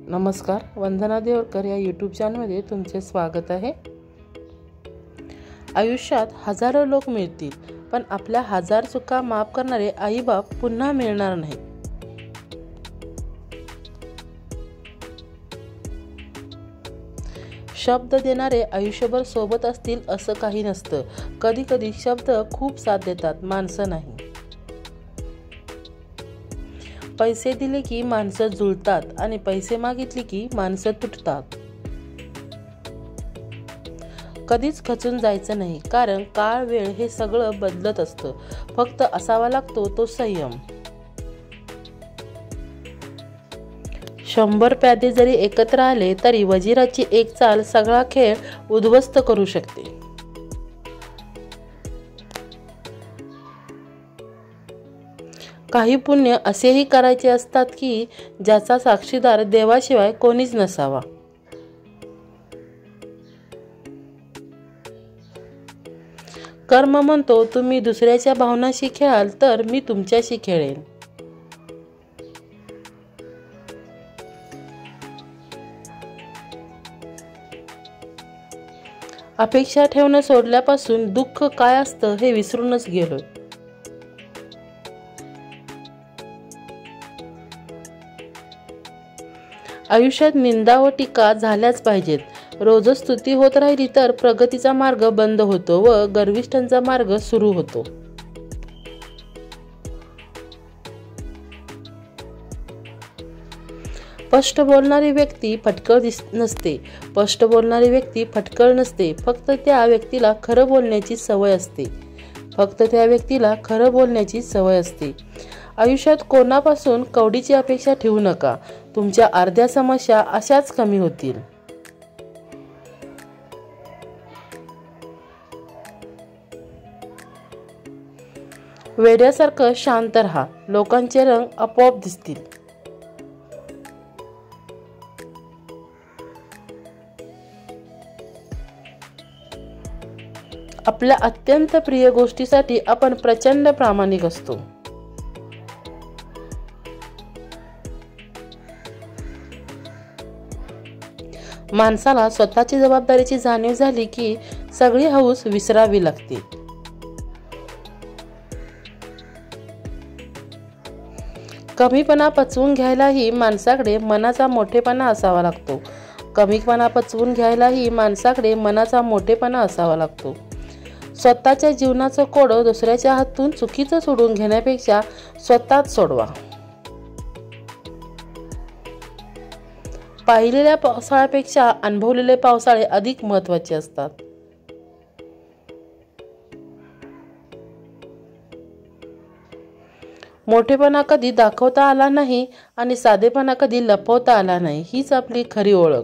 नमस्कार, वंदना देवरकर या यूट्यूब चॅनलमध्ये तुमचे स्वागत आहे। आयुष्यात हजारो लोक मिळतील, पण आपल्या हजार चुका माफ करणारे आई-बाप पुन्हा मिळणार नाही। शब्द देणारे आयुष्यभर सोबत असतील असं काही नसतं। कधी कधी शब्द खूप साथ देतात, माणसं नाही। पैसे दिले की माणसं जुळतात आणि पैसे मागितले की माणसं तुटतात। कधीच खचून जायचं नाही, कारण काळ वेळ हे सगळं बदलत असतं। फक्त असावा लागतो तो संयम। 100 प्यादे जरी एकत्र आले तरी वजिराची एक चाल सगळा खेळ उद्ध्वस्त करू शकते। काही पुण्य असेही करायचे असतात की ज्याचा साक्षीदार देवाशिवाय कोणीच नसावा। कर्म म्हणतो, तुम्ही दुसऱ्याच्या भावनांशी खेळाल तर मी तुमच्याशी खेळेन। अपेक्षा ठेवणं सोडल्यापासून दुःख काय असतं हे विसरूनच गेलोय। आयुष्यात निंदा व टीका झाल्याच पाहिजेत। रोजच स्तुती होत राहिली तर प्रगतीचा मार्ग बंद होतो व गर्विष्ठांचा मार्ग सुरू होतो। स्पष्ट बोलणारी व्यक्ती फटकळ नसते। स्पष्ट बोलणारी व्यक्ती फटकळ नसते। फक्त त्या व्यक्तीला खरं बोलण्याची सवय असते। फक्त त्या व्यक्तीला खरं बोलण्याची सवय असते। आयुष्यात कोणापासून कवडीची अपेक्षा ठेवू नका। तुमच्या अर्ध्या समस्या अशाच कमी होतील। वेड्यासारखं शांत राहा, लोकांचे रंग आपोआप दिसतील। आपल्या अत्यंत प्रिय गोष्टीसाठी आपण प्रचंड प्रामाणिक असतो। माणसाला स्वतःची जबाबदारीची जाणीव झाली की सगळी हौस विसरावी लागते। कमीपणा पचवून घ्यायलाही माणसाकडे मनाचा मोठेपणा असावा लागतो। कमीपणा पचवून घ्यायलाही माणसाकडे मनाचा मोठेपणा असावा लागतो। स्वतःच्या जीवनाचं कोडं दुसऱ्याच्या हातून चुकीचं सोडून घेण्यापेक्षा स्वतःच सोडवा। पाहिलेल्या पावसाळ्यापेक्षा अनुभवलेले पावसाळे अधिक महत्त्वाचे असतात। मोठेपणा कधी दाखवता आला नाही आणि साधेपणा कधी लपवता आला नाही, हीच आपली खरी ओळख।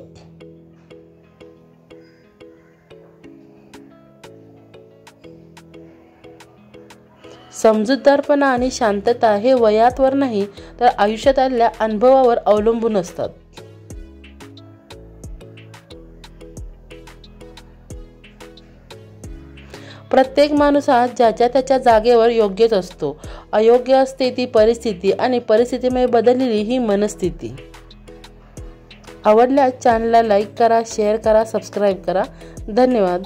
समजूतदारपणा आणि शांतता हे वयावर नाही तर आयुष्यात आलेल्या अनुभवावर अवलंबून असतात। प्रत्येक माणूस हा ज्याच्या त्याच्या जागेवर योग्यच असतो। अयोग्य असते ती परिस्थिती आणि परिस्थितीमुळे बदललेली ही मनस्थिती। आवडल्यास चॅनलला लाईक करा, शेअर करा, सबस्क्राईब करा। धन्यवाद।